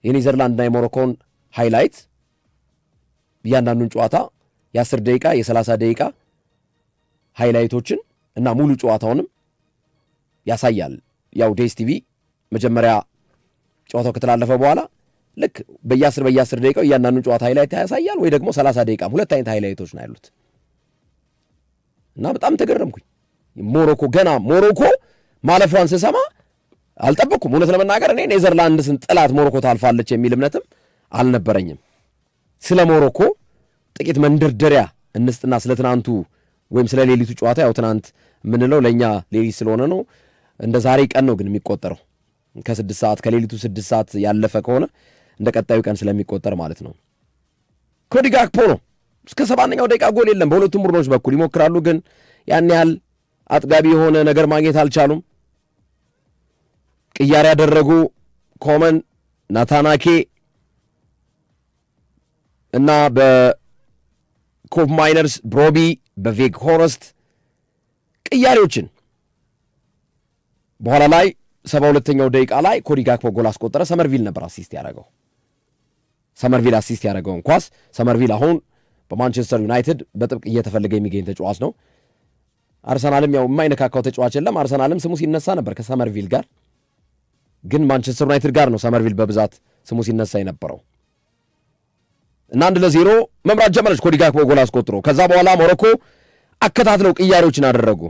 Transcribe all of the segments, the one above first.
የኔዘርላንድና የሞሮኮን ሃይላይት እያንዳንዱን ጨዋታ የ10 ደቂቃ የ30 ደቂቃ ሃይላይቶችን እና ሙሉ ጨዋታውንም ያሳያል። ያው ዴስ ቲቪ መጀመሪያ ጨዋታው ከተላለፈ በኋላ ልክ በየ10 ደቂቃው እያንዳንዱን ጨዋታ ሃይላይት ያሳያል፣ ወይ ደግሞ 30 ደቂቃ ሁለት አይነት ሃይላይቶች ነው ያሉት እና በጣም ተገረምኩኝ። ሞሮኮ ማለፏን ስሰማ አልጠበቅኩም። እውነት ለመናገር እኔ ኔዘርላንድስን ጥላት ሞሮኮ ታልፋለች የሚል እምነትም አልነበረኝም። ስለ ሞሮኮ ጥቂት መንደርደሪያ እንስጥና ስለ ትናንቱ ወይም ስለ ሌሊቱ ጨዋታ ያው ትናንት የምንለው ለእኛ ሌሊት ስለሆነ ነው፣ እንደ ዛሬ ቀን ነው ግን የሚቆጠረው ከ6 ሰዓት ከሌሊቱ 6 ሰዓት ያለፈ ከሆነ እንደ ቀጣዩ ቀን ስለሚቆጠር ማለት ነው። ኮዲ ጋክፖ ነው እስከ 70ኛው ደቂቃ ጎል የለም። በሁለቱም ቡድኖች በኩል ይሞክራሉ፣ ግን ያን ያህል አጥጋቢ የሆነ ነገር ማግኘት አልቻሉም። ቅያሬ ያደረጉ ኮመን፣ ናታናኬ እና በኮፕ ማይነርስ ብሮቢ፣ በቬግ ሆረስት ቅያሬዎችን በኋላ ላይ 72ኛው ደቂቃ ላይ ኮዲ ጋክፖ ጎል አስቆጠረ። ሰመርቪል ነበር አሲስት ያደረገውን ኳስ ሰመርቪል አሁን በማንቸስተር ዩናይትድ በጥብቅ እየተፈለገ የሚገኝ ተጫዋች ነው። አርሰናልም ያው የማይነካካው ተጫዋች የለም። አርሰናልም ስሙ ሲነሳ ነበር ከሰመርቪል ጋር፣ ግን ማንቸስተር ዩናይትድ ጋር ነው ሰመርቪል በብዛት ስሙ ሲነሳ የነበረው እና 1-0 መምራት ጀመረች ኮዲ ጋክፖ ጎል አስቆጥሮ። ከዛ በኋላ ሞሮኮ አከታትለው ቅያሬዎችን አደረጉ።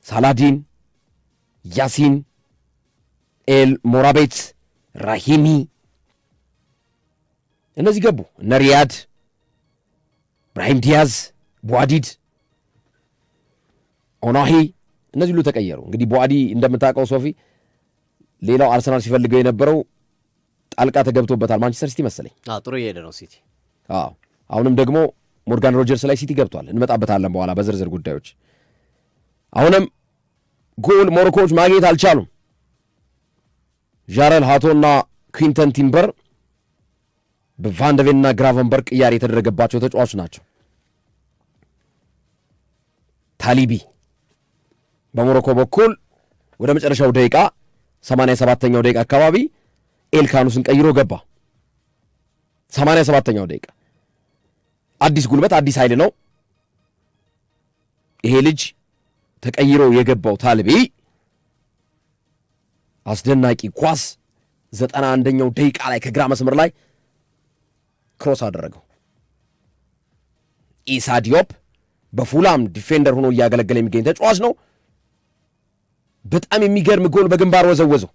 ሳላዲን፣ ያሲን፣ ኤል ሞራቤት፣ ራሂሚ እነዚህ ገቡ። እነ ሪያድ፣ ብራሂም ዲያዝ፣ ቡአዲድ፣ ኦናሂ እነዚህ ሁሉ ተቀየሩ። እንግዲህ ቡአዲ እንደምታውቀው ሶፊ ሌላው አርሰናል ሲፈልገው የነበረው ጣልቃ ተገብቶበታል። ማንቸስተር ሲቲ መሰለኝ ጥሩ እየሄደ ነው ሲቲ። አሁንም ደግሞ ሞርጋን ሮጀርስ ላይ ሲቲ ገብቷል። እንመጣበታለን በኋላ በዝርዝር ጉዳዮች። አሁንም ጎል ሞሮኮዎች ማግኘት አልቻሉም። ዣረል ሃቶና ኩዊንተን ቲምበር በቫንደቬንና ግራቨንበርግ ቅያሬ የተደረገባቸው ተጫዋቾች ናቸው። ታሊቢ በሞሮኮ በኩል ወደ መጨረሻው ደቂቃ 87ኛው ደቂቃ አካባቢ ኤልካኑስን ቀይሮ ገባ። 87ኛው ደቂቃ አዲስ ጉልበት አዲስ ኃይል ነው ይሄ ልጅ ተቀይሮ የገባው ታልቢ አስደናቂ ኳስ 91ኛው ደቂቃ ላይ ከግራ መስመር ላይ ክሮስ አደረገው። ኢሳ ዲዮፕ በፉላም ዲፌንደር ሆኖ እያገለገለ የሚገኝ ተጫዋች ነው። በጣም የሚገርም ጎል በግንባር ወዘወዘው።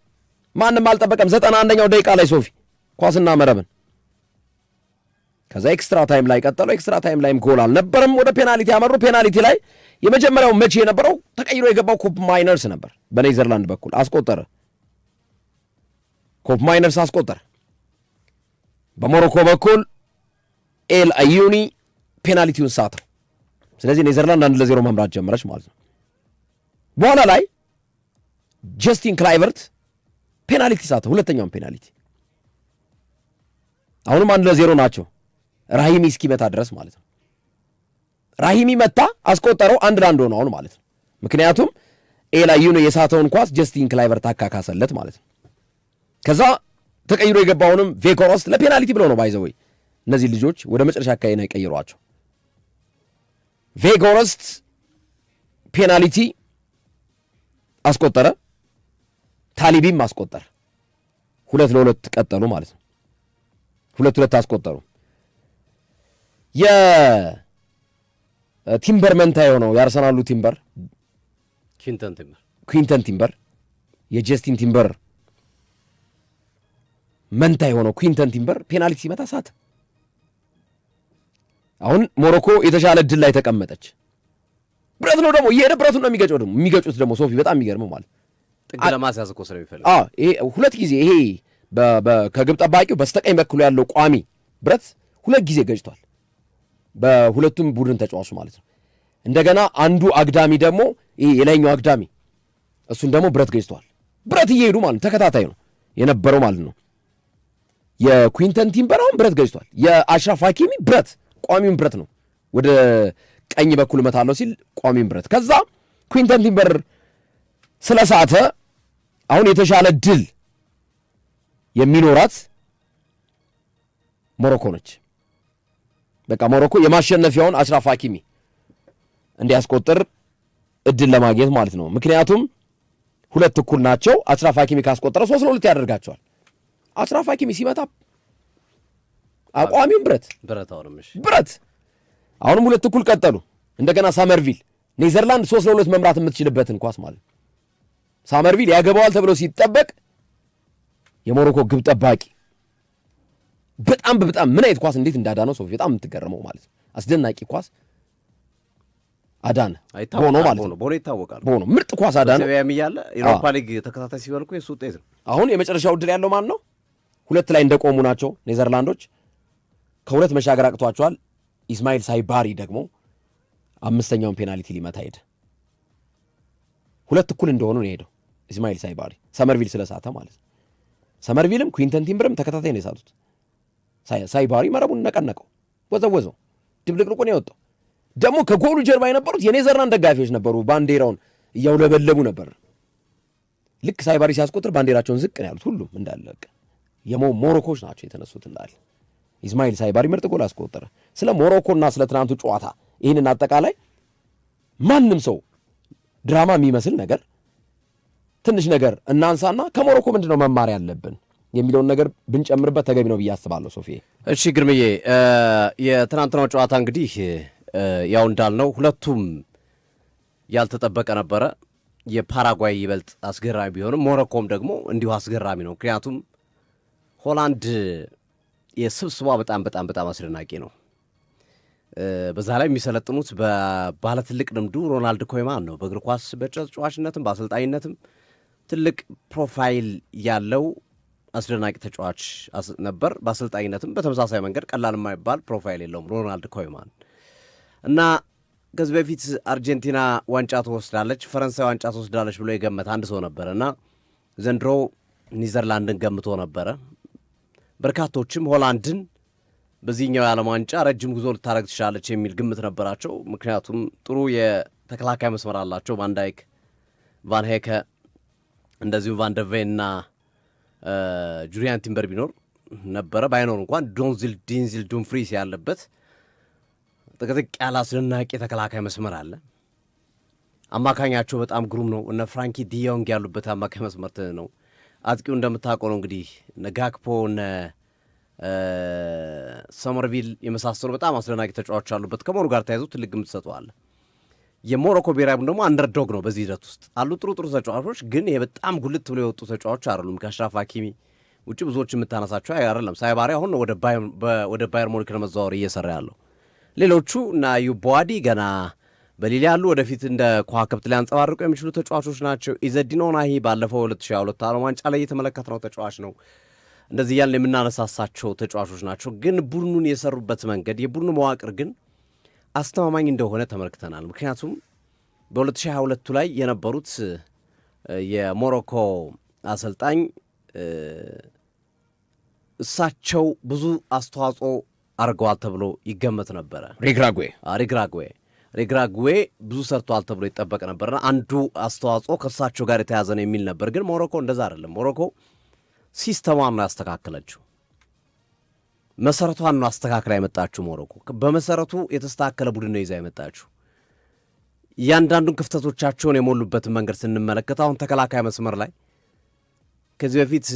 ማንም አልጠበቀም። 91ኛው ደቂቃ ላይ ሶፊ ኳስና መረብን። ከዛ ኤክስትራ ታይም ላይ ቀጠለው። ኤክስትራ ታይም ላይም ጎል አልነበረም። ወደ ፔናልቲ ያመሩ። ፔናልቲ ላይ የመጀመሪያው መቼ የነበረው ተቀይሮ የገባው ኮፕ ማይነርስ ነበር። በኔዘርላንድ በኩል አስቆጠረ። ኮፕ ማይነርስ አስቆጠረ። በሞሮኮ በኩል ኤል አዩኒ ፔናልቲውን ሳተው። ስለዚህ ኔዘርላንድ 1-0 መምራት ጀመረች ማለት ነው። በኋላ ላይ ጀስቲን ክላይቨርት ፔናልቲ ሳተው፣ ሁለተኛውን ፔናልቲ። አሁንም 1-0 ናቸው ራሂሚ እስኪመታ ድረስ ማለት ነው። ራሂሚ መታ አስቆጠረው። 1-1 ሆነ አሁን ማለት ነው። ምክንያቱም ኤል አዩኒ የሳተውን ኳስ ጀስቲን ክላይቨርት አካካሰለት ማለት ነው። ከዛ ተቀይሮ የገባውንም ቬኮሮስት ለፔናልቲ ብለው ነው ባይዘወይ እነዚህ ልጆች ወደ መጨረሻ አካባቢ ነው የቀየሯቸው። ቬጎረስት ፔናልቲ አስቆጠረ። ታሊቢም አስቆጠረ። 2-2 ቀጠሉ ማለት ነው። 2-2 አስቆጠሩ። የቲምበር መንታ የሆነው የአርሰናሉ ቲምበር ኩዊንተን ቲምበር የጀስቲን ቲምበር መንታ የሆነው ኩዊንተን ቲምበር ፔናልቲ ሲመታ ሳተ። አሁን ሞሮኮ የተሻለ ድል ላይ ተቀመጠች። ብረት ነው ደግሞ እየሄደ ብረቱን ነው የሚገጨው። ደግሞ የሚገጩት ደግሞ ሶፊ በጣም የሚገርመው ማለት ጥግ ለማስያዝ እኮ ስለሚፈልግ ይሄ ሁለት ጊዜ ይሄ ከግብ ጠባቂው በስተቀኝ በኩል ያለው ቋሚ ብረት 2 ጊዜ ገጭቷል። በሁለቱም ቡድን ተጫዋቹ ማለት ነው። እንደገና አንዱ አግዳሚ ደግሞ ይሄ የላይኛው አግዳሚ እሱን ደግሞ ብረት ገጭቷል። ብረት እየሄዱ ማለት ተከታታይ ነው የነበረው ማለት ነው። የኩዊንተን ቲምበር አሁን ብረት ገጭቷል። የአሽራፍ ሀኪሚ ብረት ቋሚውን ብረት ነው ወደ ቀኝ በኩል መታለው ሲል ቋሚውን ብረት። ከዛ ኩዊንተን ቲምበር ስለሳተ አሁን የተሻለ ድል የሚኖራት ሞሮኮ ነች። በቃ ሞሮኮ የማሸነፊያውን አሽራፍ ሀኪሚ እንዲያስቆጥር እድል ለማግኘት ማለት ነው። ምክንያቱም 2 እኩል ናቸው። አሽራፍ ሀኪሚ ካስቆጠረ 3-2 ያደርጋቸዋል። አሽራፍ ሀኪሚ ሲመታ አቋሚው ብረት። አሁንም 2 እኩል ቀጠሉ። እንደገና ሳመርቪል ኔዘርላንድ 3-2 መምራት የምትችልበትን ኳስ ማለት ሳመርቪል ያገባዋል ተብሎ ሲጠበቅ የሞሮኮ ግብ ጠባቂ በጣም ምን አይነት ኳስ እንዴት እንዳዳነው ሶፊ በጣም የምትገረመው ማለት ነው። አስደናቂ ኳስ አዳነ ቦኖ ማለት ነው። ቦኖ ይታወቃል። ቦኖ ምርጥ ኳስ አዳነ። ሰቢያም እያለ የአውሮፓ ሊግ ተከታታይ ሲበልኩ የሱ ውጤት ነው። አሁን የመጨረሻው ዕድል ያለው ማን ነው? 2 ላይ እንደቆሙ ናቸው ኔዘርላንዶች። ከ2 መሻገር አቅቷቸዋል። ኢስማኤል ሳይባሪ ደግሞ 5ኛውን ፔናልቲ ሊመታ ሄደ። 2 እኩል እንደሆኑ ነው የሄደው ኢስማኤል ሳይባሪ ሰመርቪል ስለሳተ ማለት ነው። ሰመርቪልም ኩዊንተን ቲምብርም ተከታታይ ነው የሳቱት። ሳይባሪ መረቡን ነቀነቀው፣ ወዘወዘው፣ ድብልቅልቁን ያወጣው። ደግሞ ከጎሉ ጀርባ የነበሩት የኔዘርላንድ ደጋፊዎች ነበሩ። ባንዲራውን እያውለበለቡ ነበር። ልክ ሳይባሪ ሲያስቆጥር ባንዲራቸውን ዝቅ ነው ያሉት ሁሉም እንዳለ። የሞሮኮች ናቸው የተነሱት እንዳለ። ኢስማኤል ሳይባሪ ምርጥ ጎል አስቆጠረ። ስለ ሞሮኮና ስለ ትናንቱ ጨዋታ ይህንን አጠቃላይ ማንም ሰው ድራማ የሚመስል ነገር ትንሽ ነገር እናንሳና ከሞሮኮ ምንድነው መማር ያለብን የሚለውን ነገር ብንጨምርበት ተገቢ ነው ብዬ አስባለሁ። ሶፊ እሺ ግርምዬ፣ የትናንትናው ጨዋታ እንግዲህ ያው እንዳልነው ሁለቱም ያልተጠበቀ ነበረ። የፓራጓይ ይበልጥ አስገራሚ ቢሆንም ሞሮኮም ደግሞ እንዲሁ አስገራሚ ነው። ምክንያቱም ሆላንድ የስብስቧ በጣም አስደናቂ ነው። በዛ ላይ የሚሰለጥኑት በባለ ትልቅ ልምዱ ሮናልድ ኮይማን ነው። በእግር ኳስ በተጫዋችነትም በአሰልጣኝነትም ትልቅ ፕሮፋይል ያለው አስደናቂ ተጫዋች ነበር። በአሰልጣኝነትም በተመሳሳይ መንገድ ቀላል የማይባል ፕሮፋይል የለውም ሮናልድ ኮይማን እና ከዚህ በፊት አርጀንቲና ዋንጫ ትወስዳለች፣ ፈረንሳይ ዋንጫ ትወስዳለች ብሎ የገመተ አንድ ሰው ነበረ እና ዘንድሮ ኒዘርላንድን ገምቶ ነበረ። በርካቶችም ሆላንድን በዚህኛው የዓለም ዋንጫ ረጅም ጉዞ ልታደረግ ትችላለች የሚል ግምት ነበራቸው። ምክንያቱም ጥሩ የተከላካይ መስመር አላቸው። ቫንዳይክ፣ ቫን ሄከ እንደዚሁም ቫንደቬን እና ጁሪያን ቲምበር ቢኖር ነበረ። ባይኖር እንኳን ዲንዚል ዱምፍሪስ ያለበት ጥቅጥቅ ያለ አስደናቂ የተከላካይ መስመር አለ። አማካኛቸው በጣም ግሩም ነው። እነ ፍራንኪ ዲዮንግ ያሉበት አማካኝ መስመር ነው። አጥቂው እንደምታውቀው ነው እንግዲህ እነ ጋክፖ እነ ሰመርቪል የመሳሰሉ በጣም አስደናቂ ተጫዋቾች አሉበት። ከመሆኑ ጋር ተያይዞ ትልቅ ግምት ሰጠዋል። የሞሮኮ ብሔራዊ ቡድን ደግሞ አንደርዶግ ነው። በዚህ ሂደት ውስጥ አሉ ጥሩ ተጫዋቾች፣ ግን በጣም ጉልት ብሎ የወጡ ተጫዋቾች አይደሉም። ከአሽራፍ ሀኪሚ ውጭ ብዙዎች የምታነሳቸው አይደለም። ሳይባሪ አሁን ወደ ባየር ሙኒክ ለመዘዋወር እየሰራ ያለው። ሌሎቹ እና አዩብ ቦዋዲ ገና በሊል ያሉ ወደፊት እንደ ከዋክብት ሊያንጸባርቁ የሚችሉ ተጫዋቾች ናቸው። ኢዘዲን ኦናሂ ባለፈው 2022 ዓለም ዋንጫ ላይ የተመለከትነው ተጫዋች ነው። እንደዚህ ያለ የምናነሳሳቸው ተጫዋቾች ናቸው። ግን ቡድኑን የሰሩበት መንገድ የቡድኑ መዋቅር ግን አስተማማኝ እንደሆነ ተመልክተናል። ምክንያቱም በ2022 ላይ የነበሩት የሞሮኮ አሰልጣኝ እሳቸው ብዙ አስተዋጽኦ አድርገዋል ተብሎ ይገመት ነበረ። ሬግራጉዌ ብዙ ሰርተዋል ተብሎ ይጠበቅ ነበርና አንዱ አስተዋጽኦ ከእሳቸው ጋር የተያዘ ነው የሚል ነበር። ግን ሞሮኮ እንደዛ አይደለም። ሞሮኮ ሲስተሟን ነው ያስተካከለችው። መሰረቷን ነው አስተካክላ የመጣችው። ሞሮኮ በመሰረቱ የተስተካከለ ቡድን ነው ይዛ የመጣችው። እያንዳንዱን ክፍተቶቻቸውን የሞሉበትን መንገድ ስንመለከት አሁን ተከላካይ መስመር ላይ ከዚህ በፊት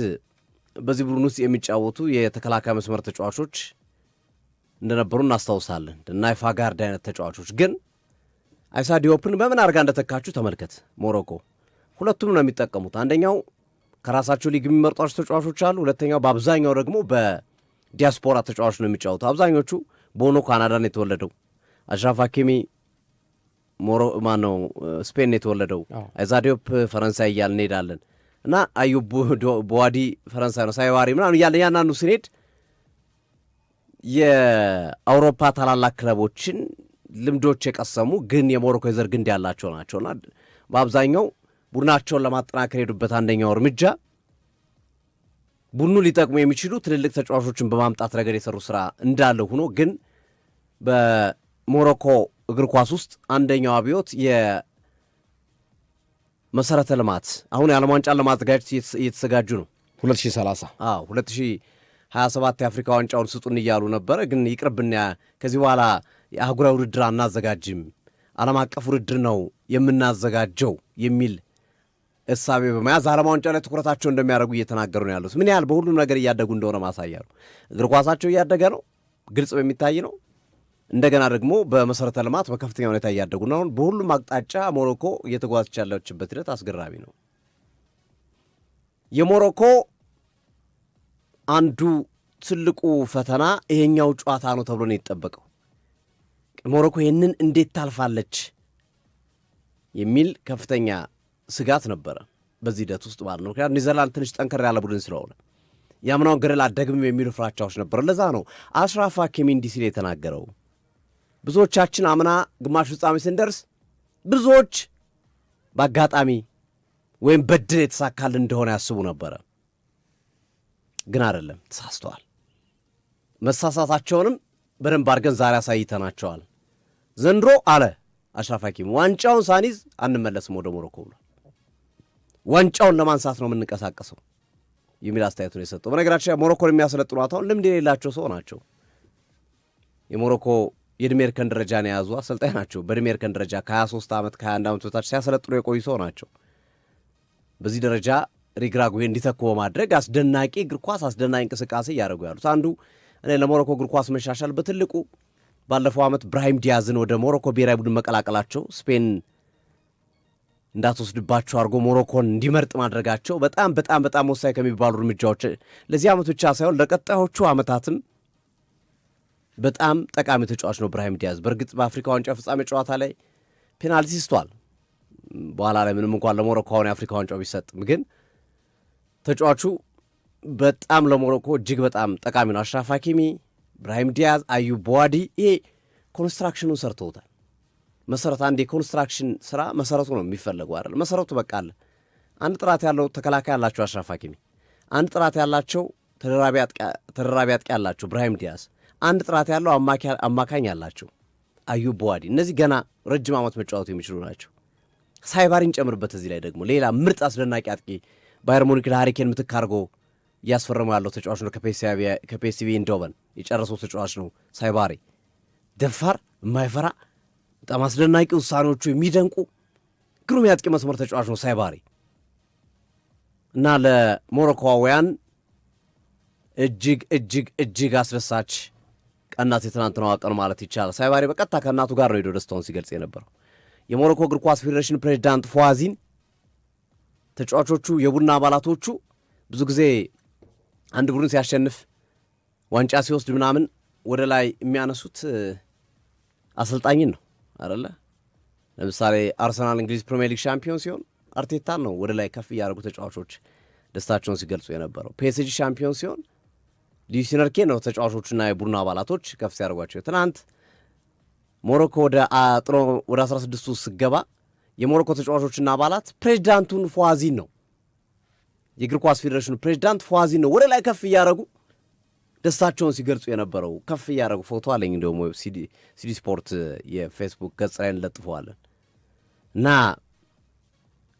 በዚህ ቡድን ውስጥ የሚጫወቱ የተከላካይ መስመር ተጫዋቾች እንደነበሩ እናስታውሳለን። ናይፋ ጋርድ አይነት ተጫዋቾች። ግን አይሳ ዲዮፕን በምን አድርጋ እንደተካችሁ ተመልከት። ሞሮኮ ሁለቱም ነው የሚጠቀሙት። አንደኛው ከራሳቸው ሊግ የሚመርጧቸው ተጫዋቾች አሉ። ሁለተኛው በአብዛኛው ደግሞ በዲያስፖራ ተጫዋቾች ነው የሚጫወቱ። አብዛኞቹ ቦኖ ካናዳን የተወለደው፣ አሽራፍ ሀኪሚ ስፔን የተወለደው፣ አይሳ ዲዮፕ ፈረንሳይ እያልን እንሄዳለን እና አዩብ ቦዋዲ ፈረንሳይ ነው፣ ሳይባሪ ምናምን እያለ ያናኑ ስንሄድ የአውሮፓ ታላላቅ ክለቦችን ልምዶች የቀሰሙ ግን የሞሮኮ የዘር ግንድ ያላቸው ናቸውና በአብዛኛው ቡድናቸውን ለማጠናከር ሄዱበት አንደኛው እርምጃ ቡድኑ ሊጠቅሙ የሚችሉ ትልልቅ ተጫዋቾችን በማምጣት ረገድ የሰሩ ስራ እንዳለ ሆኖ ግን በሞሮኮ እግር ኳስ ውስጥ አንደኛው አብዮት የመሰረተ ልማት አሁን የዓለም ዋንጫን ለማዘጋጀት እየተዘጋጁ ነው። 2027 የአፍሪካ ዋንጫውን ስጡን እያሉ ነበረ። ግን ይቅርብና ከዚህ በኋላ የአህጉራዊ ውድድር አናዘጋጅም፣ ዓለም አቀፍ ውድድር ነው የምናዘጋጀው የሚል እሳቤ በመያዝ ዓለም ዋንጫ ላይ ትኩረታቸው እንደሚያደርጉ እየተናገሩ ነው ያሉት። ምን ያህል በሁሉም ነገር እያደጉ እንደሆነ ማሳያ ነው። እግር ኳሳቸው እያደገ ነው፣ ግልጽ በሚታይ ነው። እንደገና ደግሞ በመሰረተ ልማት በከፍተኛ ሁኔታ እያደጉ ነው። በሁሉም አቅጣጫ ሞሮኮ እየተጓዘች ያለችበት ሂደት አስገራሚ ነው። የሞሮኮ አንዱ ትልቁ ፈተና ይሄኛው ጨዋታ ነው ተብሎ ነው የተጠበቀው። ሞሮኮ ይህንን እንዴት ታልፋለች የሚል ከፍተኛ ስጋት ነበረ በዚህ ሂደት ውስጥ ማለት ነው። ምክንያቱም ኒዘርላንድ ትንሽ ጠንከር ያለ ቡድን ስለሆነ ያምናውን ገደል አደግም የሚሉ ፍራቻዎች ነበሩ። ለዛ ነው አሽራፍ ሀኪሚ እንዲህ ሲል የተናገረው። ብዙዎቻችን አምና ግማሽ ፍጻሜ ስንደርስ ብዙዎች በአጋጣሚ ወይም በድል የተሳካልን እንደሆነ ያስቡ ነበረ። ግን አይደለም፣ ተሳስተዋል። መሳሳታቸውንም በደንብ አድርገን ዛሬ አሳይተናቸዋል። ዘንድሮ አለ አሽራፍ ሀኪሚ ዋንጫውን ሳኒዝ አንመለስም ወደ ሞሮኮ ብሏል። ዋንጫውን ለማንሳት ነው የምንንቀሳቀሰው የሚል አስተያየቱን የሰጠው። በነገራችን ሞሮኮን የሚያሰለጥኗት አሁን ልምድ የሌላቸው ሰው ናቸው። የሞሮኮ የዕድሜ እርከን ደረጃን የያዙ አሰልጣኝ ናቸው። በዕድሜ እርከን ደረጃ ከ23 ዓመት ከ21 ዓመት በታች ሲያሰለጥኑ የቆዩ ሰው ናቸው። በዚህ ደረጃ ሪግራጉዌ እንዲተኩ በማድረግ አስደናቂ እግር ኳስ አስደናቂ እንቅስቃሴ እያደረጉ ያሉት አንዱ እኔ ለሞሮኮ እግር ኳስ መሻሻል በትልቁ ባለፈው ዓመት ብራሂም ዲያዝን ወደ ሞሮኮ ብሔራዊ ቡድን መቀላቀላቸው ስፔን እንዳትወስድባቸው አድርጎ ሞሮኮን እንዲመርጥ ማድረጋቸው በጣም በጣም በጣም ወሳኝ ከሚባሉ እርምጃዎች ለዚህ ዓመት ብቻ ሳይሆን ለቀጣዮቹ ዓመታትም በጣም ጠቃሚ ተጫዋች ነው ብራሂም ዲያዝ። በእርግጥ በአፍሪካ ዋንጫ ፍጻሜ ጨዋታ ላይ ፔናልቲ ስቷል። በኋላ ላይ ምንም እንኳን ለሞሮኮ አሁን የአፍሪካ ዋንጫው ቢሰጥም ግን ተጫዋቹ በጣም ለሞሮኮ እጅግ በጣም ጠቃሚ ነው። አሽራፍ ሀኪሚ፣ ብራሂም ዲያዝ፣ አዩብ ቦዋዲ ይሄ ኮንስትራክሽኑን ሰርተውታል። መሰረት አንድ የኮንስትራክሽን ስራ መሰረቱ ነው የሚፈለገው አይደል? መሰረቱ በቃ አለ። አንድ ጥራት ያለው ተከላካይ ያላቸው አሽራፍ ሀኪሚ፣ አንድ ጥራት ያላቸው ተደራቢ አጥቂ ያላቸው ብራሂም ዲያዝ፣ አንድ ጥራት ያለው አማካኝ ያላቸው አዩብ ቦዋዲ። እነዚህ ገና ረጅም ዓመት መጫወቱ የሚችሉ ናቸው። ሳይባሪን ጨምርበት። እዚህ ላይ ደግሞ ሌላ ምርጥ አስደናቂ አጥቂ ባየር ሙኒክ ለሃሪኬን ምትክ አድርጎ እያስፈረሙ ያለው ተጫዋች ነው። ከፒኤስቪ ኢንዶቨን የጨረሰው ተጫዋች ነው ሳይባሪ። ደፋር፣ የማይፈራ በጣም አስደናቂ ውሳኔዎቹ የሚደንቁ ግሩም የአጥቂ መስመር ተጫዋች ነው ሳይባሪ እና ለሞሮኮዋውያን እጅግ እጅግ እጅግ አስደሳች ቀናት የትናንትናዋ ቀን ማለት ይቻላል። ሳይባሪ በቀጥታ ከእናቱ ጋር ነው ሄዶ ደስታውን ሲገልጽ የነበረው። የሞሮኮ እግር ኳስ ፌዴሬሽን ፕሬዚዳንት ፎዋዚን ተጫዋቾቹ የቡድን አባላቶቹ ብዙ ጊዜ አንድ ቡድን ሲያሸንፍ ዋንጫ ሲወስድ ምናምን ወደ ላይ የሚያነሱት አሰልጣኝን ነው አይደለ? ለምሳሌ አርሰናል እንግሊዝ ፕሪሚየር ሊግ ሻምፒዮን ሲሆን አርቴታን ነው ወደ ላይ ከፍ እያደረጉ ተጫዋቾች ደስታቸውን ሲገልጹ የነበረው። ፒኤስጂ ሻምፒዮን ሲሆን ሉዊስ ኤንሪኬ ነው ተጫዋቾቹና የቡድን አባላቶች ከፍ ሲያደርጓቸው። ትናንት ሞሮኮ ወደ 16ቱ ስገባ የሞሮኮ ተጫዋቾችና አባላት ፕሬዚዳንቱን ፎዋዚን ነው የእግር ኳስ ፌዴሬሽኑ ፕሬዚዳንት ፎዋዚን ነው ወደ ላይ ከፍ እያደረጉ ደስታቸውን ሲገልጹ የነበረው። ከፍ እያደረጉ ፎቶ አለኝ እንደውም ሲዲ ስፖርት የፌስቡክ ገጽ ላይ እንለጥፈዋለን። እና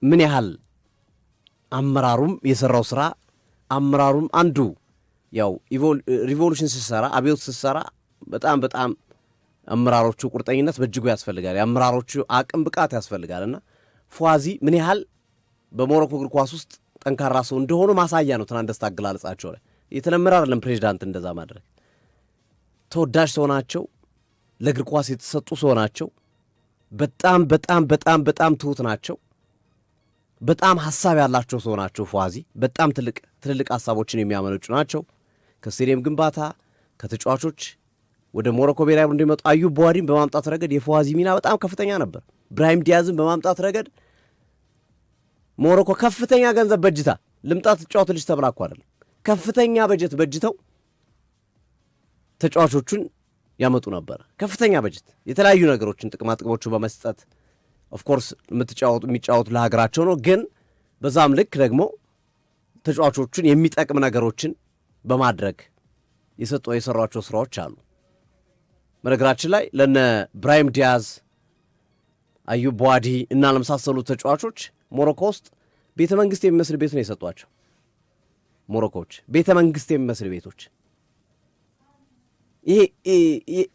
ምን ያህል አመራሩም የሰራው ስራ አመራሩም አንዱ ያው ሪቮሉሽን ስትሰራ አብዮት ስትሰራ በጣም በጣም አመራሮቹ ቁርጠኝነት በእጅጉ ያስፈልጋል። የአመራሮቹ አቅም ብቃት ያስፈልጋልና ፎዋዚ ምን ያህል በሞሮኮ እግር ኳስ ውስጥ ጠንካራ ሰው እንደሆኑ ማሳያ ነው። ትናንት ደስታ አገላለጻቸው ላይ የተለመደ አይደለም ፕሬዚዳንት እንደዛ ማድረግ። ተወዳጅ ሰው ናቸው፣ ለእግር ኳስ የተሰጡ ሰው ናቸው። በጣም በጣም በጣም በጣም ትሁት ናቸው። በጣም ሀሳብ ያላቸው ሰው ናቸው። ፎዋዚ በጣም ትልልቅ ሀሳቦችን የሚያመነጩ ናቸው። ከስቴዲየም ግንባታ ከተጫዋቾች ወደ ሞሮኮ ብሔራዊ ቡድን እንዲመጡ አዩብ ቦዋዲን በማምጣት ረገድ የፎዋዚ ሚና በጣም ከፍተኛ ነበር። ብራሂም ዲያዝን በማምጣት ረገድ ሞሮኮ ከፍተኛ ገንዘብ በጅታ ልምጣት ተጫዋቱ ልጅ ተብላ እኮ አይደለም፣ ከፍተኛ በጀት በጅተው ተጫዋቾቹን ያመጡ ነበር። ከፍተኛ በጀት የተለያዩ ነገሮችን ጥቅማጥቅሞቹ በመስጠት ኦፍኮርስ የሚጫወቱ ለሀገራቸው ነው፣ ግን በዛም ልክ ደግሞ ተጫዋቾቹን የሚጠቅም ነገሮችን በማድረግ የሰሯቸው ስራዎች አሉ። በነገራችን ላይ ለነ ብራሂም ዲያዝ፣ አዩብ ቦዋዲ እና ለመሳሰሉ ተጫዋቾች ሞሮኮ ውስጥ ቤተ መንግስት የሚመስል ቤት ነው የሰጧቸው። ሞሮኮዎች ቤተ መንግስት የሚመስል ቤቶች። ይሄ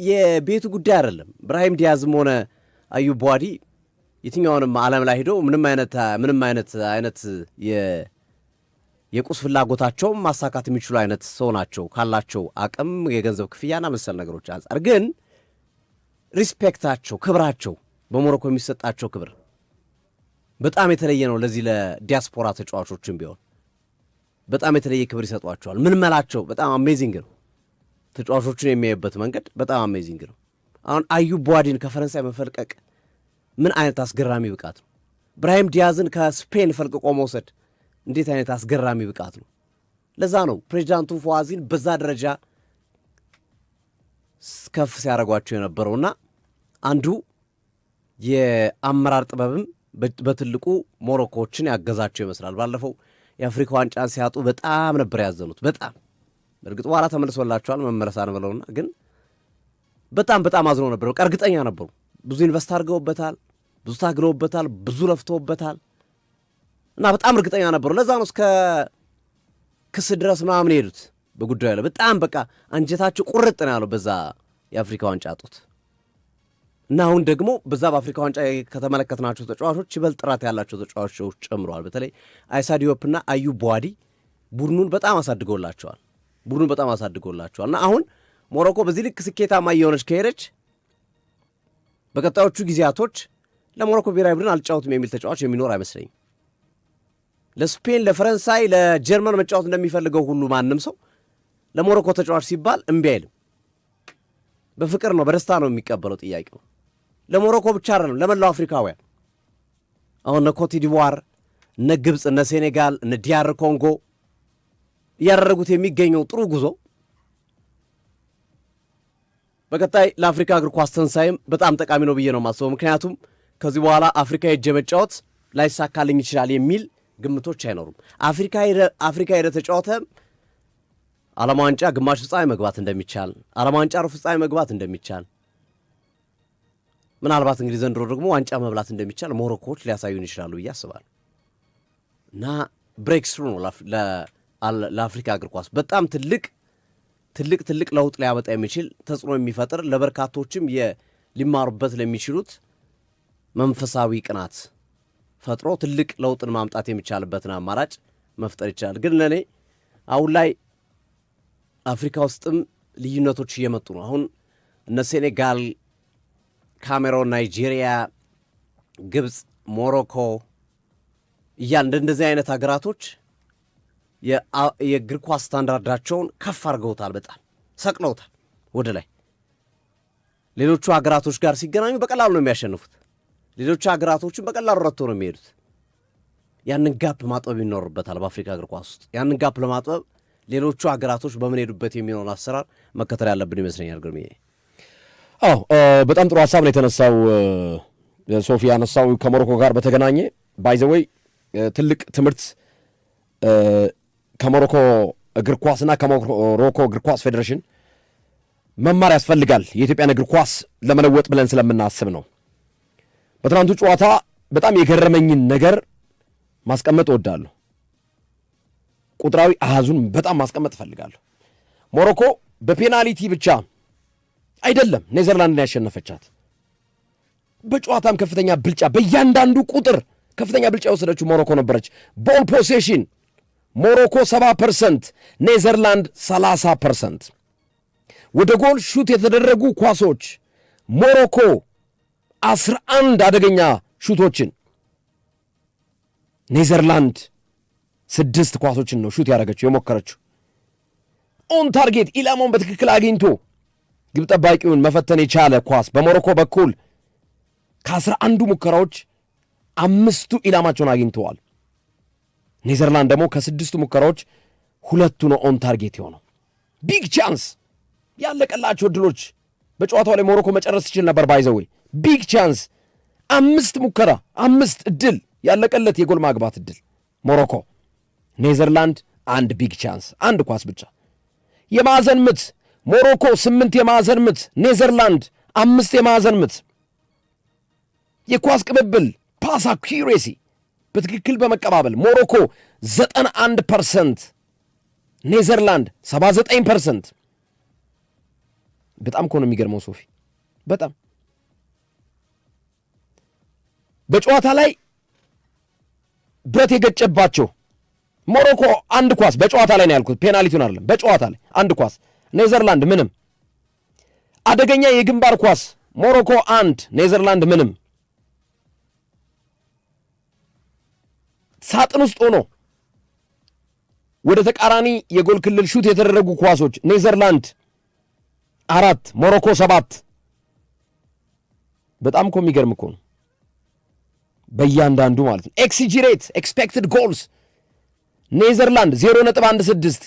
የቤቱ ጉዳይ አይደለም። ብራሂም ዲያዝም ሆነ አዩብ ቧዲ የትኛውንም ዓለም ላይ ሄደው ምንም አይነት የቁስ ፍላጎታቸውም ማሳካት የሚችሉ አይነት ሰው ናቸው ካላቸው አቅም፣ የገንዘብ ክፍያና መሰል ነገሮች አንጻር። ግን ሪስፔክታቸው፣ ክብራቸው በሞሮኮ የሚሰጣቸው ክብር በጣም የተለየ ነው። ለዚህ ለዲያስፖራ ተጫዋቾችም ቢሆን በጣም የተለየ ክብር ይሰጧቸዋል። ምን መላቸው በጣም አሜዚንግ ነው። ተጫዋቾቹን የሚያዩበት መንገድ በጣም አሜዚንግ ነው። አሁን አዩብ ቧዲን ከፈረንሳይ መፈልቀቅ ምን አይነት አስገራሚ ብቃት ነው። ብራሂም ዲያዝን ከስፔን ፈልቅቆ መውሰድ እንዴት አይነት አስገራሚ ብቃት ነው። ለዛ ነው ፕሬዚዳንቱ ፉአዚን በዛ ደረጃ ከፍ ሲያደርጓቸው የነበረውና አንዱ የአመራር ጥበብም በትልቁ ሞሮኮዎችን ያገዛቸው ይመስላል። ባለፈው የአፍሪካ ዋንጫን ሲያጡ በጣም ነበር ያዘኑት። በጣም በእርግጥ በኋላ ተመልሶላቸዋል መመለስ አንበለውና፣ ግን በጣም አዝነው ነበር። በቃ እርግጠኛ ነበሩ። ብዙ ኢንቨስት አድርገውበታል፣ ብዙ ታግለውበታል፣ ብዙ ለፍተውበታል እና በጣም እርግጠኛ ነበሩ። ለዛ ነው እስከ ክስ ድረስ ምናምን ሄዱት በጉዳዩ ላይ። በጣም በቃ አንጀታቸው ቁርጥ ነው ያለው በዛ የአፍሪካ ዋንጫ አጡት እና አሁን ደግሞ በዛ በአፍሪካ ዋንጫ ከተመለከትናቸው ተጫዋቾች ይበልጥ ጥራት ያላቸው ተጫዋቾች ጨምረዋል። በተለይ አይሳ ዲዮፕና አዩብ ቧዲ ቡድኑን በጣም አሳድጎላቸዋል እና አሁን ሞሮኮ በዚህ ልክ ስኬታማ እየሆነች ከሄደች በቀጣዮቹ ጊዜያቶች ለሞሮኮ ብሔራዊ ቡድን አልጫወትም የሚል ተጫዋች የሚኖር አይመስለኝም። ለስፔን፣ ለፈረንሳይ፣ ለጀርመን መጫወት እንደሚፈልገው ሁሉ ማንም ሰው ለሞሮኮ ተጫዋች ሲባል እምቢ አይልም። በፍቅር ነው፣ በደስታ ነው የሚቀበለው ጥያቄው። ለሞሮኮ ብቻ አይደለም፣ ለመላው አፍሪካውያን። አሁን እነ ኮትዲቯር፣ እነ ግብፅ፣ እነ ሴኔጋል፣ እነ ዲያር ኮንጎ እያደረጉት የሚገኘው ጥሩ ጉዞ በቀጣይ ለአፍሪካ እግር ኳስ ትንሳኤም በጣም ጠቃሚ ነው ብዬ ነው የማስበው። ምክንያቱም ከዚህ በኋላ አፍሪካ ሄጄ መጫወት ላይሳካልኝ ይችላል የሚል ግምቶች አይኖሩም። አፍሪካ ሄደ ተጫወተ ዓለም ዋንጫ ግማሽ ፍጻሜ መግባት እንደሚቻል፣ ዓለም ዋንጫ ሩብ ፍጻሜ መግባት እንደሚቻል፣ ምናልባት እንግዲህ ዘንድሮ ደግሞ ዋንጫ መብላት እንደሚቻል ሞሮኮዎች ሊያሳዩን ይችላሉ ብዬ አስባለሁ እና ብሬክ ስሩ ነው ለአፍሪካ እግር ኳስ በጣም ትልቅ ለውጥ ሊያመጣ የሚችል ተጽዕኖ የሚፈጥር ለበርካቶችም ሊማሩበት ለሚችሉት መንፈሳዊ ቅናት ፈጥሮ ትልቅ ለውጥን ማምጣት የሚቻልበትን አማራጭ መፍጠር ይቻላል። ግን ለእኔ አሁን ላይ አፍሪካ ውስጥም ልዩነቶች እየመጡ ነው። አሁን እነ ሴኔጋል፣ ካሜሮን፣ ናይጄሪያ፣ ግብፅ፣ ሞሮኮ እንደዚህ አይነት ሀገራቶች የእግር ኳስ ስታንዳርዳቸውን ከፍ አድርገውታል፣ በጣም ሰቅለውታል ወደ ላይ። ሌሎቹ ሀገራቶች ጋር ሲገናኙ በቀላሉ ነው የሚያሸንፉት። ሌሎቹ ሀገራቶችን በቀላሉ ረቶ ነው የሚሄዱት። ያንን ጋፕ ማጥበብ ይኖርበታል በአፍሪካ እግር ኳስ ውስጥ። ያንን ጋፕ ለማጥበብ ሌሎቹ ሀገራቶች በምን ሄዱበት የሚሆን አሰራር መከተል ያለብን ይመስለኛል። ግርምዬ፣ በጣም ጥሩ ሀሳብ ነው የተነሳው። ሶፊ ያነሳው ከሞሮኮ ጋር በተገናኘ ባይዘወይ ትልቅ ትምህርት ከሞሮኮ እግር ኳስና ከሞሮኮ እግር ኳስ ፌዴሬሽን መማር ያስፈልጋል። የኢትዮጵያን እግር ኳስ ለመለወጥ ብለን ስለምናስብ ነው። በትናንቱ ጨዋታ በጣም የገረመኝን ነገር ማስቀመጥ እወዳለሁ። ቁጥራዊ አሃዙን በጣም ማስቀመጥ እፈልጋለሁ። ሞሮኮ በፔናልቲ ብቻ አይደለም ኔዘርላንድን ያሸነፈቻት፣ በጨዋታም ከፍተኛ ብልጫ፣ በእያንዳንዱ ቁጥር ከፍተኛ ብልጫ የወሰደችው ሞሮኮ ነበረች። ቦል ፖሴሽን ሞሮኮ 70%፣ ኔዘርላንድ 30%። ወደ ጎል ሹት የተደረጉ ኳሶች ሞሮኮ 11 አደገኛ ሹቶችን፣ ኔዘርላንድ 6 ኳሶችን ነው ሹት ያደረገችው የሞከረችው። ኦን ታርጌት ኢላማውን በትክክል አግኝቶ ግብ ጠባቂውን መፈተን የቻለ ኳስ በሞሮኮ በኩል ከ11ዱ ሙከራዎች 5ቱ ኢላማቸውን አግኝተዋል። ኔዘርላንድ ደግሞ ከ6ቱ ሙከራዎች 2ቱ ነው ኦን ታርጌት የሆነው። ቢግ ቻንስ ያለቀላቸው ዕድሎች በጨዋታው ላይ ሞሮኮ መጨረስ ትችል ነበር። ባይዘዌ ቢግ ቻንስ 5 ሙከራ 5 ዕድል ያለቀለት የጎል ማግባት ዕድል ሞሮኮ። ኔዘርላንድ 1 ቢግ ቻንስ 1 ኳስ ብቻ። የማዕዘን ምት ሞሮኮ 8 የማዕዘን ምት፣ ኔዘርላንድ 5 የማዕዘን ምት። የኳስ ቅብብል ፓስ አኩሬሲ በትክክል በመቀባበል ሞሮኮ 91% ኔዘርላንድ 79%። በጣም እኮ ነው የሚገርመው ሶፊ፣ በጣም በጨዋታ ላይ ብረት የገጨባቸው ሞሮኮ አንድ ኳስ በጨዋታ ላይ ነው ያልኩት፣ ፔናልቲውን አይደለም። በጨዋታ ላይ አንድ ኳስ፣ ኔዘርላንድ ምንም። አደገኛ የግንባር ኳስ ሞሮኮ አንድ፣ ኔዘርላንድ ምንም። ሳጥን ውስጥ ሆኖ ወደ ተቃራኒ የጎል ክልል ሹት የተደረጉ ኳሶች ኔዘርላንድ 4 ሞሮኮ 7። በጣም እኮ የሚገርም እኮ ነው በእያንዳንዱ ማለት ነው። ኤክስጂ ሬት ኤክስፔክትድ ጎልስ ኔዘርላንድ 0.16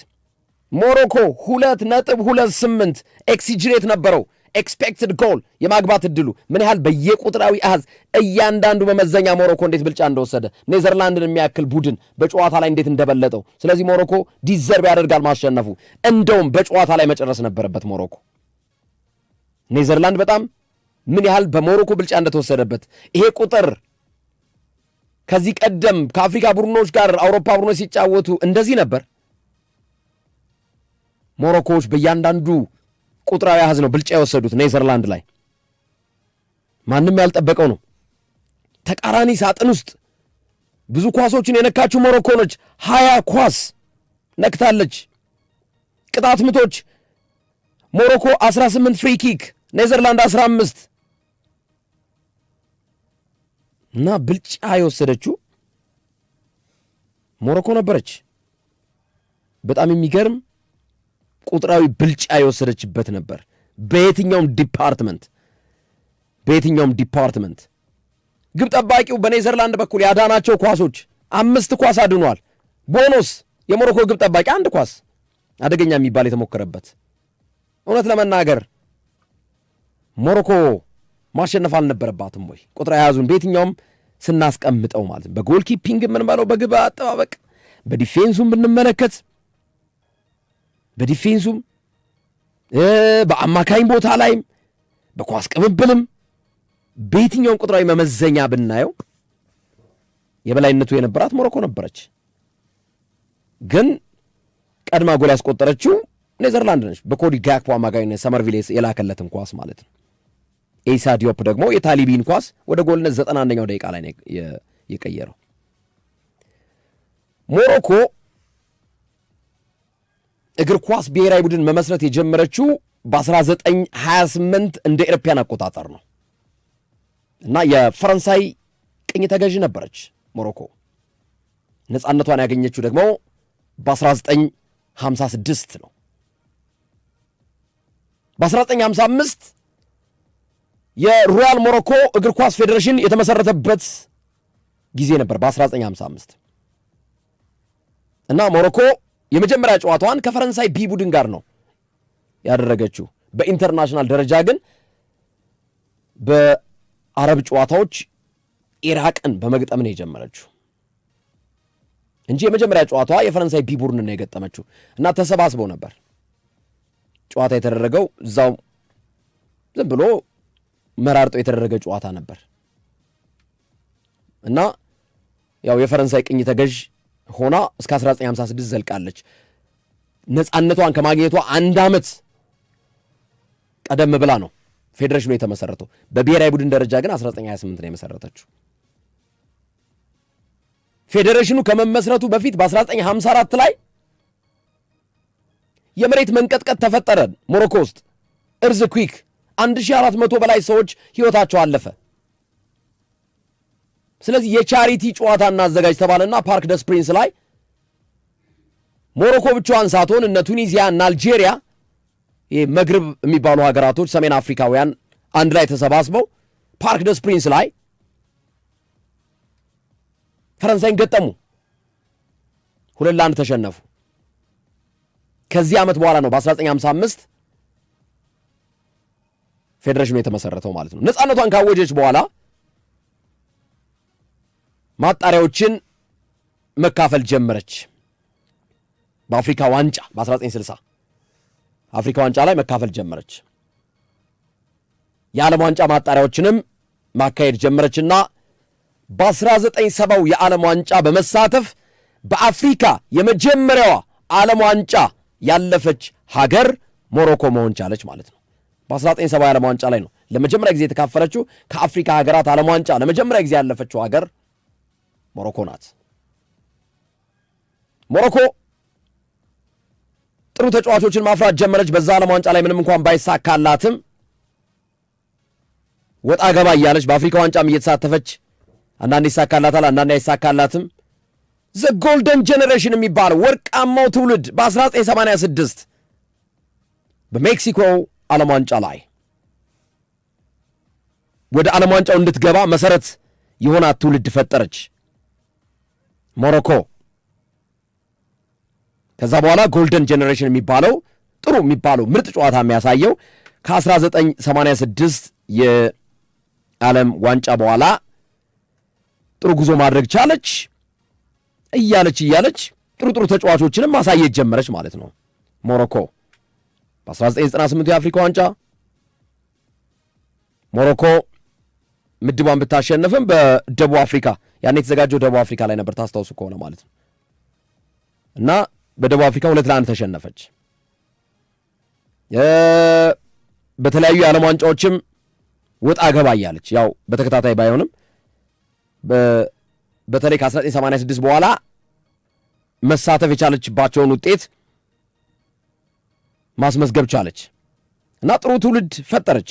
ሞሮኮ 2.28 ኤክስጂ ሬት ነበረው። ኤክስፔክትድ ጎል የማግባት እድሉ ምን ያህል በየቁጥራዊ አሃዝ እያንዳንዱ መመዘኛ ሞሮኮ እንዴት ብልጫ እንደወሰደ ኔዘርላንድን የሚያክል ቡድን በጨዋታ ላይ እንዴት እንደበለጠው። ስለዚህ ሞሮኮ ዲዘርቭ ያደርጋል ማሸነፉ። እንደውም በጨዋታ ላይ መጨረስ ነበረበት ሞሮኮ። ኔዘርላንድ በጣም ምን ያህል በሞሮኮ ብልጫ እንደተወሰደበት ይሄ ቁጥር ከዚህ ቀደም ከአፍሪካ ቡድኖች ጋር አውሮፓ ቡድኖች ሲጫወቱ እንደዚህ ነበር። ሞሮኮዎች በእያንዳንዱ ቁጥራዊ አሃዝ ነው ብልጫ የወሰዱት ኔዘርላንድ ላይ። ማንም ያልጠበቀው ነው። ተቃራኒ ሳጥን ውስጥ ብዙ ኳሶችን የነካችው ሞሮኮ ነች። 20 ኳስ ነክታለች። ቅጣት ምቶች ሞሮኮ 18 ፍሪ ኪክ፣ ኔዘርላንድ 15 እና ብልጫ የወሰደችው ሞሮኮ ነበረች። በጣም የሚገርም ቁጥራዊ ብልጫ የወሰደችበት ነበር። በየትኛውም ዲፓርትመንት ግብ ጠባቂው በኔዘርላንድ በኩል ያዳናቸው ኳሶች 5 ኳስ አድኗል። ቦኖስ የሞሮኮ ግብ ጠባቂ 1 ኳስ አደገኛ የሚባል የተሞከረበት። እውነት ለመናገር ሞሮኮ ማሸነፍ አልነበረባትም ወይ? ቁጥራዊ ያዙን በየትኛውም ስናስቀምጠው ማለት ነው። በጎል ኪፒንግ የምንበለው፣ በግብ አጠባበቅ፣ በዲፌንሱም ብንመለከት በዲፌንሱም በአማካኝ ቦታ ላይም በኳስ ቅብብልም በየትኛውም ቁጥራዊ መመዘኛ ብናየው የበላይነቱ የነበራት ሞሮኮ ነበረች። ግን ቀድማ ጎል ያስቆጠረችው ኔዘርላንድ ነች። በኮዲ ጋክፖ አማካኝነት ሰመርቪል የላከለትን ኳስ ማለት ነው። ኤሳ ዲዮፕ ደግሞ የታሊቢን ኳስ ወደ ጎልነት 91ኛው ደቂቃ ላይ ነው የቀየረው። ሞሮኮ እግር ኳስ ብሔራዊ ቡድን መመስረት የጀመረችው በ1928 እንደ ኤሮፓያን አቆጣጠር ነው እና የፈረንሳይ ቅኝ ተገዥ ነበረች ሞሮኮ። ነፃነቷን ያገኘችው ደግሞ በ1956 ነው። በ1955 የሮያል ሞሮኮ እግር ኳስ ፌዴሬሽን የተመሰረተበት ጊዜ ነበር በ1955 እና ሞሮኮ የመጀመሪያ ጨዋታዋን ከፈረንሳይ ቢ ቡድን ጋር ነው ያደረገችው። በኢንተርናሽናል ደረጃ ግን በአረብ ጨዋታዎች ኢራቅን በመግጠም ነው የጀመረችው እንጂ የመጀመሪያ ጨዋታዋ የፈረንሳይ ቢ ቡድን ነው የገጠመችው እና ተሰባስበው ነበር ጨዋታ የተደረገው። እዛው ዝም ብሎ መራርጦ የተደረገ ጨዋታ ነበር እና ያው የፈረንሳይ ቅኝ ተገዥ ሆና እስከ 1956 ዘልቃለች። ነፃነቷን ከማግኘቷ 1 ዓመት ቀደም ብላ ነው ፌዴሬሽኑ የተመሰረተው። በብሔራዊ ቡድን ደረጃ ግን 1928 ነው የመሰረተችው። ፌዴሬሽኑ ከመመስረቱ በፊት በ1954 ላይ የመሬት መንቀጥቀጥ ተፈጠረ ሞሮኮ ውስጥ፣ እርዝኩዊክ 1400 በላይ ሰዎች ህይወታቸው አለፈ። ስለዚህ የቻሪቲ ጨዋታ እናዘጋጅ ተባለና ፓርክ ደስ ፕሪንስ ላይ ሞሮኮ ብቻዋን ሳትሆን እነ ቱኒዚያ እና አልጄሪያ መግሪብ የሚባሉ ሀገራቶች ሰሜን አፍሪካውያን አንድ ላይ ተሰባስበው ፓርክ ደስ ፕሪንስ ላይ ፈረንሳይን ገጠሙ። 2-1 ተሸነፉ። ከዚህ ዓመት በኋላ ነው በ1955 ፌዴሬሽኑ የተመሰረተው ማለት ነው። ነፃነቷን ካወጀች በኋላ ማጣሪያዎችን መካፈል ጀመረች። በአፍሪካ ዋንጫ በ1960 አፍሪካ ዋንጫ ላይ መካፈል ጀመረች። የዓለም ዋንጫ ማጣሪያዎችንም ማካሄድ ጀመረችና በ1970 የዓለም ዋንጫ በመሳተፍ በአፍሪካ የመጀመሪያዋ ዓለም ዋንጫ ያለፈች ሀገር ሞሮኮ መሆን ቻለች ማለት ነው። በ1970 ዓለም ዋንጫ ላይ ነው ለመጀመሪያ ጊዜ የተካፈለችው። ከአፍሪካ ሀገራት ዓለም ዋንጫ ለመጀመሪያ ጊዜ ያለፈችው ሀገር ሞሮኮ ናት። ሞሮኮ ጥሩ ተጫዋቾችን ማፍራት ጀመረች። በዛ ዓለም ዋንጫ ላይ ምንም እንኳን ባይሳካላትም ወጣ ገባ እያለች በአፍሪካ ዋንጫም እየተሳተፈች አንዳንድ ይሳካላታል፣ አንዳንድ አይሳካላትም። ዘ ጎልደን ጄኔሬሽን የሚባለው ወርቃማው ትውልድ በ1986 በሜክሲኮ ዓለም ዋንጫ ላይ ወደ ዓለም ዋንጫው እንድትገባ መሰረት የሆናት ትውልድ ፈጠረች ሞሮኮ። ከዛ በኋላ ጎልደን ጄኔሬሽን የሚባለው ጥሩ የሚባለው ምርጥ ጨዋታ የሚያሳየው ከ1986 የዓለም ዋንጫ በኋላ ጥሩ ጉዞ ማድረግ ቻለች። እያለች ጥሩ ተጫዋቾችንም ማሳየት ጀመረች ማለት ነው ሞሮኮ። በ1998 የአፍሪካ ዋንጫ ሞሮኮ ምድቧን ብታሸንፍም በደቡብ አፍሪካ ያኔ የተዘጋጀው ደቡብ አፍሪካ ላይ ነበር ታስታውሱ ከሆነ ማለት ነው እና በደቡብ አፍሪካ 2-1 ተሸነፈች። በተለያዩ የዓለም ዋንጫዎችም ወጣ ገባ እያለች ያው በተከታታይ ባይሆንም በተለይ ከ1986 በኋላ መሳተፍ የቻለችባቸውን ውጤት ማስመዝገብ ቻለች እና ጥሩ ትውልድ ፈጠረች።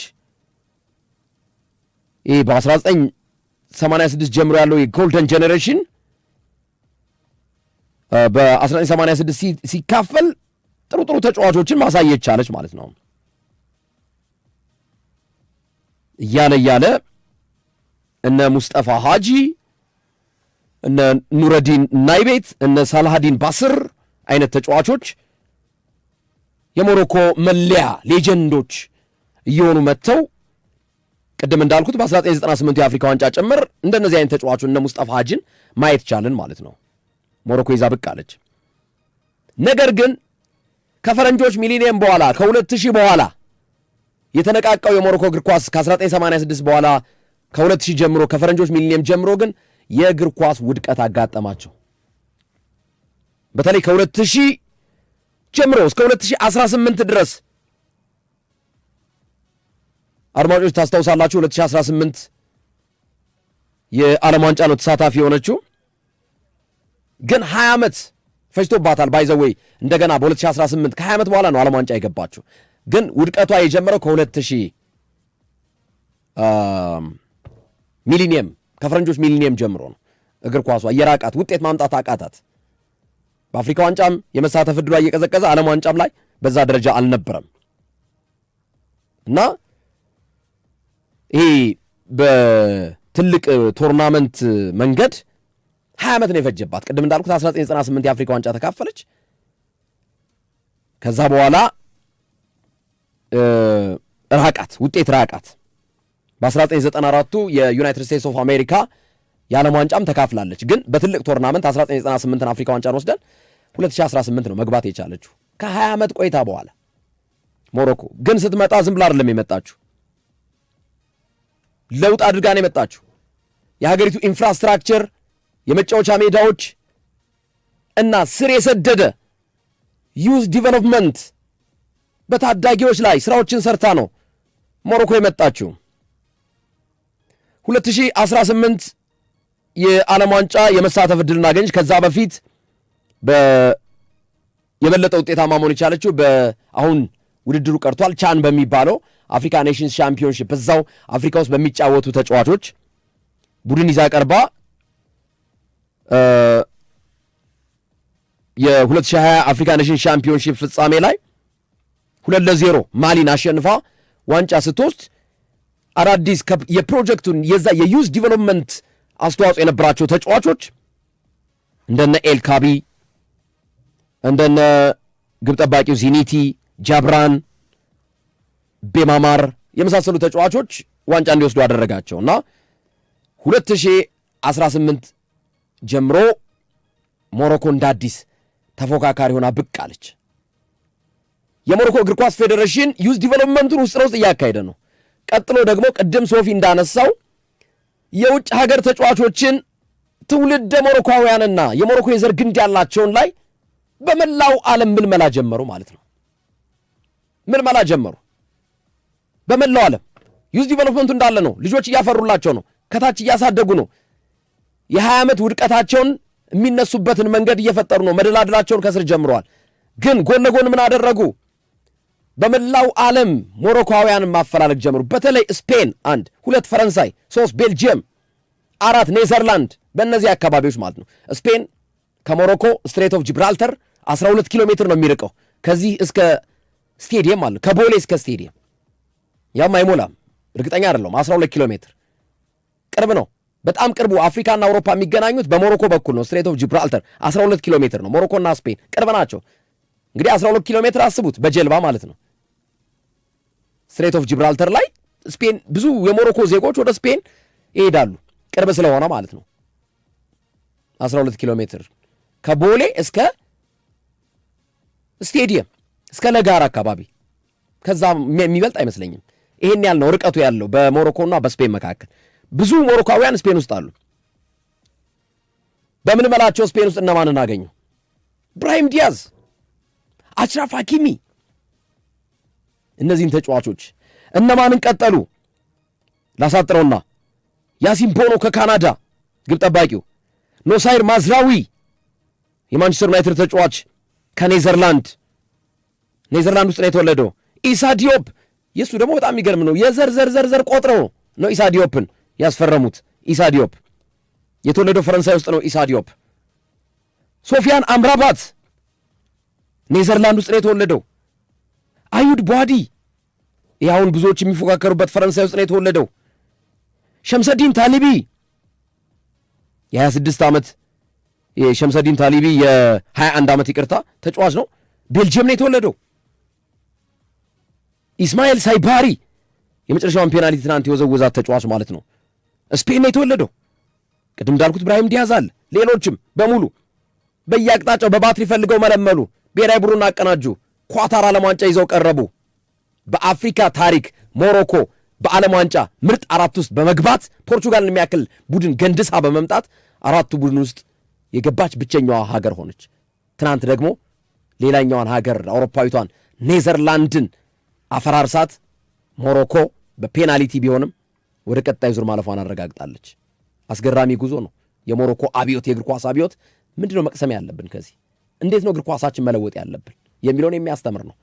ይህ በ1986 ጀምሮ ያለው የጎልደን ጄኔሬሽን በ1986 ሲካፈል ጥሩ ተጫዋቾችን ማሳየት ቻለች ማለት ነው። እያለ እነ ሙስጠፋ ሀጂ፣ እነ ኑረዲን ናይቤት፣ እነ ሳላሃዲን ባስር አይነት ተጫዋቾች የሞሮኮ መለያ ሌጀንዶች እየሆኑ መጥተው ቅድም እንዳልኩት በ1998 የአፍሪካ ዋንጫ ጭምር እንደነዚህ አይነት ተጫዋቾች እነ ሙስጠፋ ሀጂን ማየት ቻልን ማለት ነው። ሞሮኮ ይዛ ብቅ አለች። ነገር ግን ከፈረንጆች ሚሊኒየም በኋላ ከ2000 በኋላ የተነቃቃው የሞሮኮ እግር ኳስ ከ1986 በኋላ ከ2000 ጀምሮ ከፈረንጆች ሚሊኒየም ጀምሮ ግን የእግር ኳስ ውድቀት አጋጠማቸው። በተለይ ከ2000 ጀምሮ እስከ 2018 ድረስ አድማጮች ታስታውሳላችሁ 2018 የዓለም ዋንጫ ነው ተሳታፊ የሆነችው። ግን 20 ዓመት ፈጅቶባታል። ባይዘወይ እንደገና በ2018 ከ20 ዓመት በኋላ ነው ዓለም ዋንጫ የገባችው። ግን ውድቀቷ የጀመረው ከ2000 ሚሊኒየም ከፈረንጆች ሚሊኒየም ጀምሮ ነው። እግር ኳሷ እየራቃት ውጤት ማምጣት አቃታት። በአፍሪካ ዋንጫም የመሳተፍ ዕድሏ እየቀዘቀዘ ዓለም ዋንጫም ላይ በዛ ደረጃ አልነበረም እና ይሄ በትልቅ ቶርናመንት መንገድ 20 ዓመት ነው የፈጀባት። ቅድም እንዳልኩት 1998 የአፍሪካ ዋንጫ ተካፈለች። ከዛ በኋላ ራቃት፣ ውጤት ራቃት። በ1994ቱ የዩናይትድ ስቴትስ ኦፍ አሜሪካ የዓለም ዋንጫም ተካፍላለች። ግን በትልቅ ቶርናመንት 1998 አፍሪካ ዋንጫን ወስደን 2018 ነው መግባት የቻለችው ከ20 ዓመት ቆይታ በኋላ። ሞሮኮ ግን ስትመጣ ዝም ብላ አይደለም የመጣችሁ፣ ለውጥ አድርጋ ነው የመጣችሁ። የሀገሪቱ ኢንፍራስትራክቸር፣ የመጫወቻ ሜዳዎች እና ስር የሰደደ ዩዝ ዲቨሎፕመንት በታዳጊዎች ላይ ስራዎችን ሰርታ ነው ሞሮኮ የመጣችው። 2018 የዓለም ዋንጫ የመሳተፍ ዕድል እናገኘች። ከዛ በፊት የበለጠ ውጤታማ መሆን የቻለችው አሁን ውድድሩ ቀርቷል ቻን በሚባለው አፍሪካ ኔሽንስ ሻምፒዮንሺፕ እዛው አፍሪካ ውስጥ በሚጫወቱ ተጫዋቾች ቡድን ይዛ ቀርባ የ2020 አፍሪካ ኔሽንስ ሻምፒዮንሺፕ ፍጻሜ ላይ 2-0 ማሊን አሸንፋ ዋንጫ ስትወስድ አዳዲስ የፕሮጀክቱን የዛ የዩዝ ዲቨሎፕመንት አስተዋጽኦ የነበራቸው ተጫዋቾች እንደነ ኤልካቢ፣ እንደነ ግብ ጠባቂው ዚኒቲ፣ ጃብራን፣ ቤማማር የመሳሰሉ ተጫዋቾች ዋንጫ እንዲወስዱ አደረጋቸው እና 2018 ጀምሮ ሞሮኮ እንደ አዲስ ተፎካካሪ ሆና ብቅ አለች። የሞሮኮ እግር ኳስ ፌዴሬሽን ዩዝ ዲቨሎፕመንቱን ውስጥ ለውስጥ እያካሄደ ነው። ቀጥሎ ደግሞ ቅድም ሶፊ እንዳነሳው የውጭ ሀገር ተጫዋቾችን ትውልደ ሞሮኮውያንና የሞሮኮ የዘር ግንድ ያላቸውን ላይ በመላው ዓለም ምልመላ ጀመሩ ማለት ነው። ምልመላ ጀመሩ በመላው ዓለም። ዩዝ ዲቨሎፕመንቱ እንዳለ ነው። ልጆች እያፈሩላቸው ነው። ከታች እያሳደጉ ነው። የ20 ዓመት ውድቀታቸውን የሚነሱበትን መንገድ እየፈጠሩ ነው። መደላድላቸውን ከስር ጀምረዋል። ግን ጎን ለጎን ምን አደረጉ? በመላው ዓለም ሞሮኮውያንን ማፈላለግ ጀመሩ። በተለይ ስፔን 1፣ 2 ፈረንሳይ፣ 3 ቤልጅየም፣ 4 ኔዘርላንድ፣ በእነዚህ አካባቢዎች ማለት ነው። ስፔን ከሞሮኮ ስትሬት ኦፍ ጂብራልተር 12 ኪሎ ሜትር ነው የሚርቀው ከዚህ እስከ ስቴዲየም ማለት ነው። ከቦሌ እስከ ስቴዲየም ያም አይሞላም፣ እርግጠኛ አይደለሁም። 12 ኪሎ ሜትር ቅርብ ነው። በጣም ቅርቡ አፍሪካና አውሮፓ የሚገናኙት በሞሮኮ በኩል ነው። ስትሬት ኦፍ ጂብራልተር 12 ኪሎ ሜትር ነው። ሞሮኮና ስፔን ቅርብ ናቸው። እንግዲህ 12 ኪሎ ሜትር አስቡት በጀልባ ማለት ነው። ስትሬት ኦፍ ጂብራልተር ላይ ስፔን ብዙ የሞሮኮ ዜጎች ወደ ስፔን ይሄዳሉ፣ ቅርብ ስለሆነ ማለት ነው። 12 ኪሎ ሜትር ከቦሌ እስከ ስቴዲየም እስከ ለጋር አካባቢ፣ ከዛ የሚበልጥ አይመስለኝም። ይሄን ያህል ነው ርቀቱ ያለው በሞሮኮና በስፔን መካከል። ብዙ ሞሮካውያን ስፔን ውስጥ አሉ። በምን መላቸው ስፔን ውስጥ እነማንን አገኙ? ብራሂም ዲያዝ፣ አችራፍ ሐኪሚ፣ እነዚህን ተጫዋቾች እነማንን ቀጠሉ? ላሳጥረውና ያሲን ቦኖ ከካናዳ ግብ ጠባቂው፣ ኖሳይር ማዝራዊ የማንቸስተር ዩናይትድ ተጫዋች ከኔዘርላንድ ውስጥ ነው የተወለደው። ኢሳ ዲዮፕ የእሱ ደግሞ በጣም የሚገርም ነው። የዘር ቆጥረው ነው ኢሳ ዲዮፕን ያስፈረሙት። ኢሳ ዲዮፕ የተወለደው ፈረንሳይ ውስጥ ነው። ኢሳ ዲዮፕ። ሶፊያን አምራባት ኔዘርላንድ ውስጥ ነው የተወለደው። አዩድ ቧዲ ይህ አሁን ብዙዎች የሚፎካከሩበት ፈረንሳይ ውስጥ ነው የተወለደው። ሸምሰዲን ታሊቢ የ26 ዓመት ሸምሰዲን ታሊቢ የ21 ዓመት ይቅርታ ተጫዋች ነው። ቤልጅየም ነው የተወለደው። ኢስማኤል ሳይባሪ የመጨረሻውን ፔናልቲ ትናንት የወዘወዛት ተጫዋች ማለት ነው። ስፔን ነው የተወለደው። ቅድም እንዳልኩት ብራሂም ዲያዝ አለ። ሌሎችም በሙሉ በየአቅጣጫው በባትሪ ፈልገው መለመሉ። ብሔራዊ ቡድኑን አቀናጁ። ኳታር ዓለም ዋንጫ ይዘው ቀረቡ። በአፍሪካ ታሪክ ሞሮኮ በዓለም ዋንጫ ምርጥ 4 ውስጥ በመግባት ፖርቹጋልን የሚያክል ቡድን ገንድሳ በመምጣት 4ቱ ቡድን ውስጥ የገባች ብቸኛዋ ሀገር ሆነች። ትናንት ደግሞ ሌላኛዋን ሀገር አውሮፓዊቷን ኔዘርላንድን አፈራርሳት ሞሮኮ በፔናልቲ ቢሆንም ወደ ቀጣይ ዙር ማለፏን አረጋግጣለች። አስገራሚ ጉዞ ነው የሞሮኮ አብዮት፣ የእግር ኳስ አብዮት። ምንድነው መቅሰም ያለብን ከዚህ? እንዴት ነው እግር ኳሳችን መለወጥ ያለብን የሚለውን የሚያስተምር ነው።